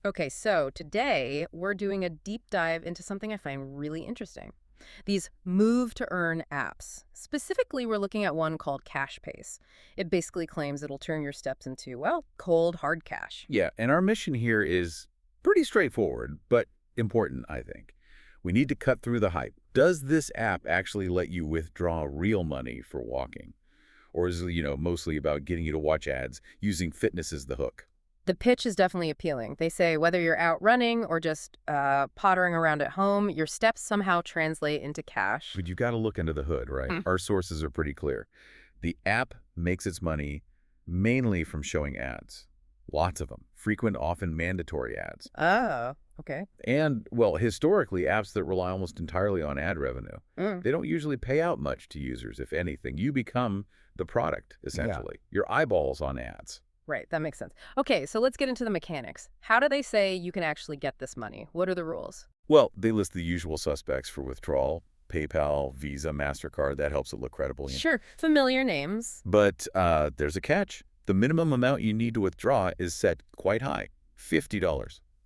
Okay, so today we're doing a deep dive into something I find really interesting. These move to earn apps. Specifically, we're looking at one called Cash Pace. It basically claims it'll turn your steps into, well, cold, hard cash. Yeah, and our mission here is pretty straightforward, but important, I think. We need to cut through the hype. Does this app actually let you withdraw real money for walking? Or is it, mostly about getting you to watch ads, using fitness as the hook? The pitch is definitely appealing. They say whether you're out running or just pottering around at home, your steps somehow translate into cash. But you got to look under the hood, right? Hmm. Our sources are pretty clear. The app makes its money mainly from showing ads. Lots of them. Frequent, often mandatory ads. Oh, okay. And, well, historically, apps that rely almost entirely on ad revenue, Mm. they don't usually pay out much to users, if anything. You become the product, essentially. Your eyeballs on ads. Right, that makes sense. Okay, so let's get into the mechanics. How do they say you can actually get this money? What are the rules? Well, they list the usual suspects for withdrawal: PayPal, Visa, MasterCard. That helps it look credible. Sure, familiar names. But there's a catch. The minimum amount you need to withdraw is set quite high, $50.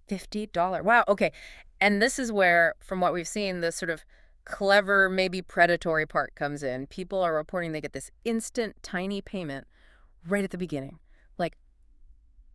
$50. Wow, okay. And this is where, from what we've seen, the sort of clever, maybe predatory part comes in. People are reporting they get this instant, tiny payment right at the beginning. Like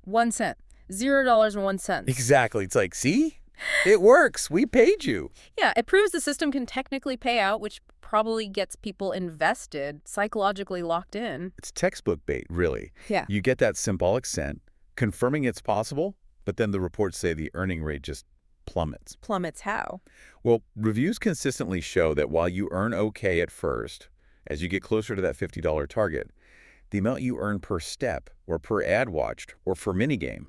1 cent, $0.01. Exactly. It's like, see? It works. We paid you. Yeah, it proves the system can technically pay out, which probably gets people invested, psychologically locked in. It's textbook bait, really. Yeah. You get that symbolic cent, confirming it's possible, but then the reports say the earning rate just plummets. Plummets how? Well, reviews consistently show that while you earn okay at first, as you get closer to that $50 target, the amount you earn per step or per ad watched or per minigame,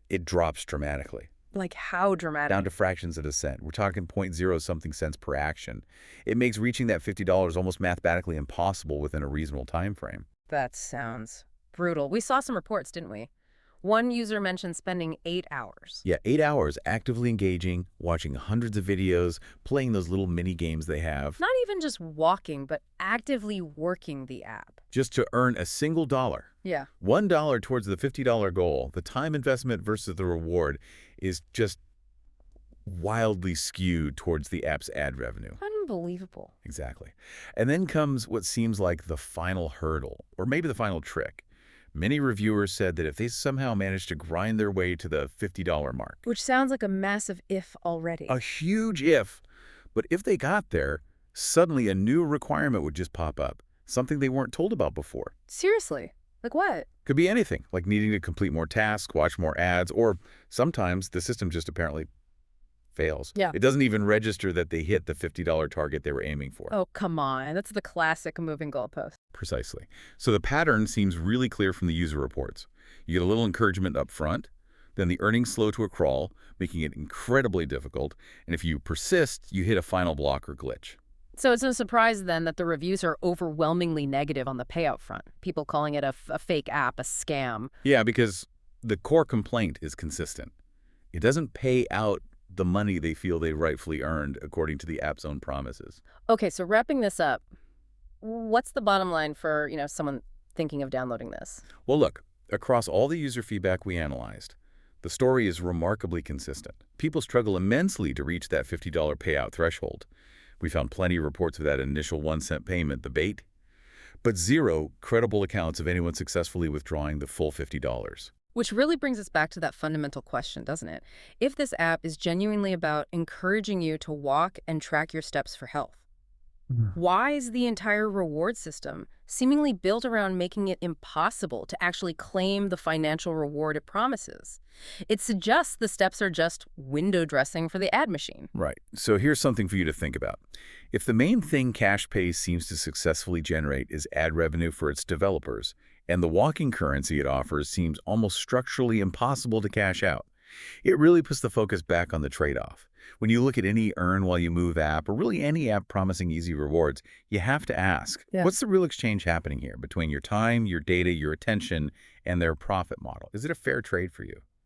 it drops dramatically, Like how dramatic? down to fractions of a cent. We're talking point zero something cents per action. It makes reaching that $50 almost mathematically impossible within a reasonable time frame. That sounds brutal. We saw some reports, didn't we? One user mentioned spending 8 hours. Yeah, 8 hours actively engaging, watching hundreds of videos, playing those little mini games they have, Not even just walking, but actively working the app. just to earn a single dollar. Yeah. $1 towards the $50 goal, the time investment versus the reward, is just wildly skewed towards the app's ad revenue. Unbelievable. Exactly. And then comes what seems like the final hurdle, or maybe the final trick. Many reviewers said that if they somehow managed to grind their way to the $50 mark, Which sounds like a massive if already. a huge if, but if they got there, suddenly a new requirement would just pop up, something they weren't told about before. Seriously? Like what? Could be anything, like needing to complete more tasks, watch more ads, or sometimes the system just apparently fails. Yeah. It doesn't even register that they hit the $50 target they were aiming for. Oh, come on. That's the classic moving goalpost. Precisely. So the pattern seems really clear from the user reports. You get a little encouragement up front, then the earnings slow to a crawl, making it incredibly difficult, and if you persist, you hit a final block or glitch. So it's no surprise then that the reviews are overwhelmingly negative on the payout front. People calling it a fake app, a scam. Yeah, because the core complaint is consistent. It doesn't pay out the money they feel they rightfully earned according to the app's own promises. Okay, so wrapping this up, what's the bottom line for, someone thinking of downloading this? Well, look, across all the user feedback we analyzed, the story is remarkably consistent. People struggle immensely to reach that $50 payout threshold. We found plenty of reports of that initial 1 cent payment, the bait, but zero credible accounts of anyone successfully withdrawing the full $50. Which really brings us back to that fundamental question, doesn't it? If this app is genuinely about encouraging you to walk and track your steps for health, why is the entire reward system seemingly built around making it impossible to actually claim the financial reward it promises? It suggests the steps are just window dressing for the ad machine. Right. So here's something for you to think about. If the main thing CashPay seems to successfully generate is ad revenue for its developers, and the walking currency it offers seems almost structurally impossible to cash out, it really puts the focus back on the trade-off. When you look at any Earn While You Move app, or really any app promising easy rewards, you have to ask, Yeah. what's the real exchange happening here between your time, your data, your attention, and their profit model? Is it a fair trade for you?